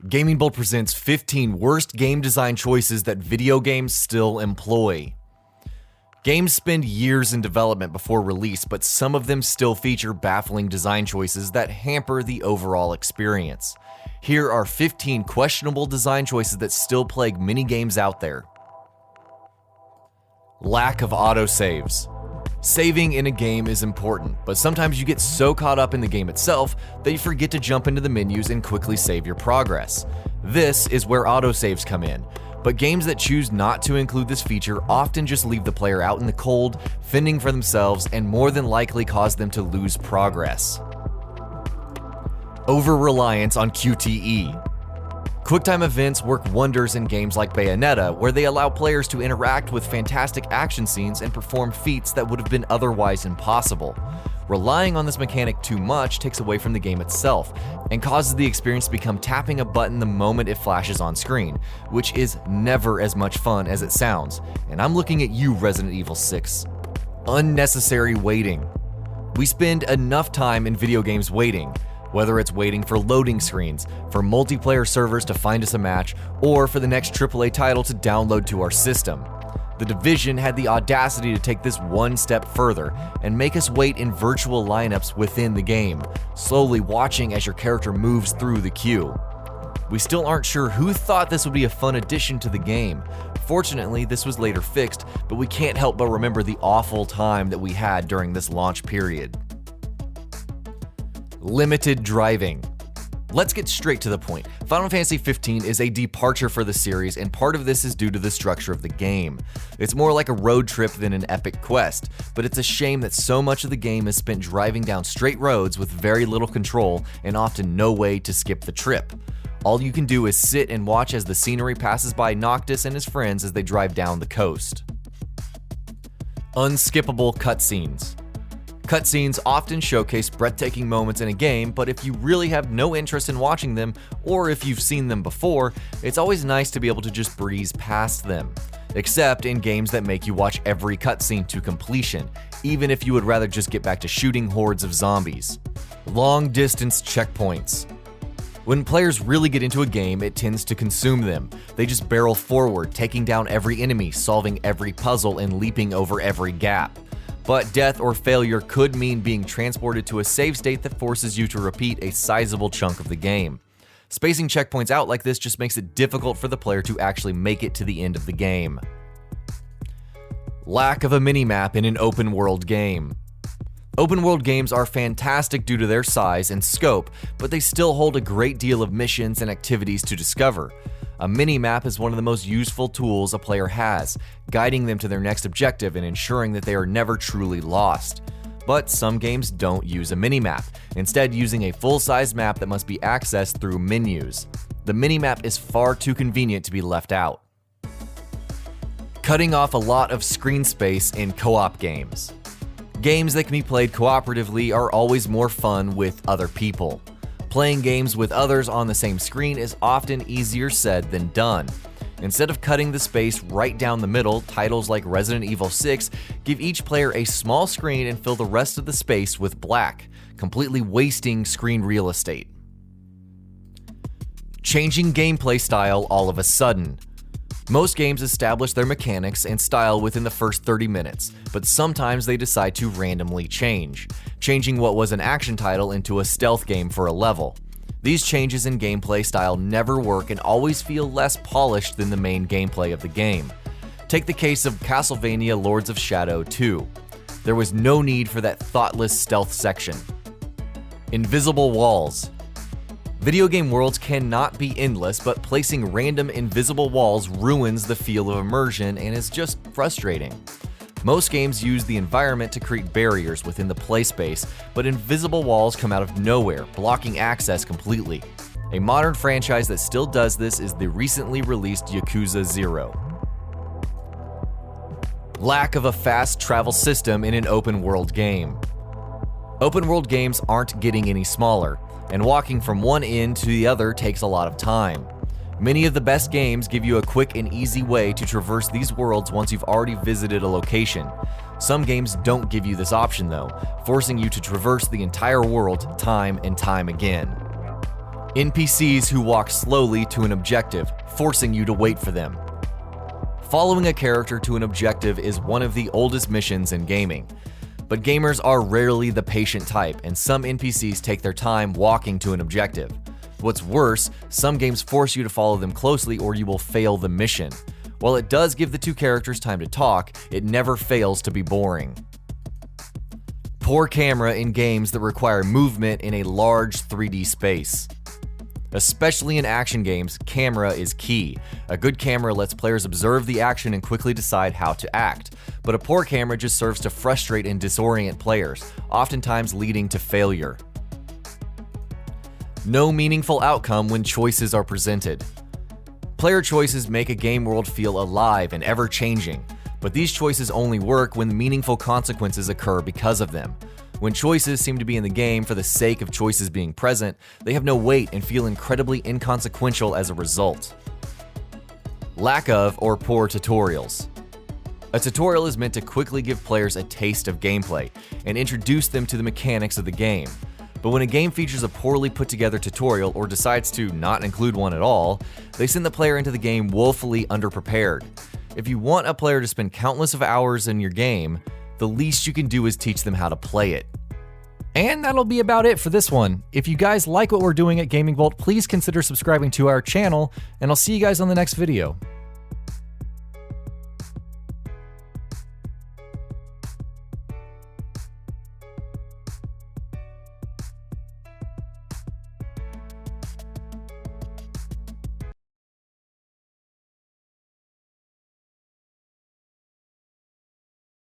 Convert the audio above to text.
GamingBolt presents 15 worst game design choices that video games still employ. Games spend years in development before release, but some of them still feature baffling design choices that hamper the overall experience. Here are 15 questionable design choices that still plague many games out there. Lack of autosaves. Saving in a game is important, but sometimes you get so caught up in the game itself that you forget to jump into the menus and quickly save your progress. This is where autosaves come in, but games that choose not to include this feature often just leave the player out in the cold, fending for themselves, and more than likely cause them to lose progress. Over-reliance on QTE. QuickTime events work wonders in games like Bayonetta, where they allow players to interact with fantastic action scenes and perform feats that would have been otherwise impossible. Relying on this mechanic too much takes away from the game itself, and causes the experience to become tapping a button the moment it flashes on screen, which is never as much fun as it sounds. And I'm looking at you, Resident Evil 6. Unnecessary waiting. We spend enough time in video games waiting. Whether it's waiting for loading screens, for multiplayer servers to find us a match, or for the next AAA title to download to our system. The Division had the audacity to take this one step further and make us wait in virtual lineups within the game, slowly watching as your character moves through the queue. We still aren't sure who thought this would be a fun addition to the game. Fortunately, this was later fixed, but we can't help but remember the awful time that we had during this launch period. Limited driving. Let's get straight to the point. Final Fantasy XV is a departure for the series, and part of this is due to the structure of the game. It's more like a road trip than an epic quest, but it's a shame that so much of the game is spent driving down straight roads with very little control and often no way to skip the trip. All you can do is sit and watch as the scenery passes by Noctis and his friends as they drive down the coast. Unskippable cutscenes. Cutscenes often showcase breathtaking moments in a game, but if you really have no interest in watching them, or if you've seen them before, it's always nice to be able to just breeze past them. Except in games that make you watch every cutscene to completion, even if you would rather just get back to shooting hordes of zombies. Long-distance checkpoints. When players really get into a game, it tends to consume them. They just barrel forward, taking down every enemy, solving every puzzle, and leaping over every gap. But death or failure could mean being transported to a save state that forces you to repeat a sizable chunk of the game. Spacing checkpoints out like this just makes it difficult for the player to actually make it to the end of the game. Lack of a minimap in an open world game. Open world games are fantastic due to their size and scope, but they still hold a great deal of missions and activities to discover. A minimap is one of the most useful tools a player has, guiding them to their next objective and ensuring that they are never truly lost. But some games don't use a minimap, instead using a full-size map that must be accessed through menus. The minimap is far too convenient to be left out. Cutting off a lot of screen space in co-op games. Games that can be played cooperatively are always more fun with other people. Playing games with others on the same screen is often easier said than done. Instead of cutting the space right down the middle, titles like Resident Evil 6 give each player a small screen and fill the rest of the space with black, completely wasting screen real estate. Changing gameplay style all of a sudden. Most games establish their mechanics and style within the first 30 minutes, but sometimes they decide to randomly change, changing what was an action title into a stealth game for a level. These changes in gameplay style never work and always feel less polished than the main gameplay of the game. Take the case of Castlevania Lords of Shadow 2. There was no need for that thoughtless stealth section. Invisible walls. Video game worlds cannot be endless, but placing random invisible walls ruins the feel of immersion and is just frustrating. Most games use the environment to create barriers within the play space, but invisible walls come out of nowhere, blocking access completely. A modern franchise that still does this is the recently released Yakuza 0. Lack of a fast travel system in an open world game. Open world games aren't getting any smaller, and walking from one end to the other takes a lot of time. Many of the best games give you a quick and easy way to traverse these worlds once you've already visited a location. Some games don't give you this option though, forcing you to traverse the entire world time and time again. NPCs who walk slowly to an objective, forcing you to wait for them. Following a character to an objective is one of the oldest missions in gaming. But gamers are rarely the patient type, and some NPCs take their time walking to an objective. What's worse, some games force you to follow them closely or you will fail the mission. While it does give the two characters time to talk, it never fails to be boring. Poor camera in games that require movement in a large 3D space. Especially in action games, camera is key. A good camera lets players observe the action and quickly decide how to act, but a poor camera just serves to frustrate and disorient players, oftentimes leading to failure. No meaningful outcome when choices are presented. Player choices make a game world feel alive and ever-changing, but these choices only work when meaningful consequences occur because of them. When choices seem to be in the game for the sake of choices being present, they have no weight and feel incredibly inconsequential as a result. Lack of or poor tutorials. A tutorial is meant to quickly give players a taste of gameplay and introduce them to the mechanics of the game. But when a game features a poorly put together tutorial or decides to not include one at all, they send the player into the game woefully underprepared. If you want a player to spend countless of hours in your game, the least you can do is teach them how to play it. And that'll be about it for this one. If you guys like what we're doing at GamingBolt, please consider subscribing to our channel, and I'll see you guys on the next video.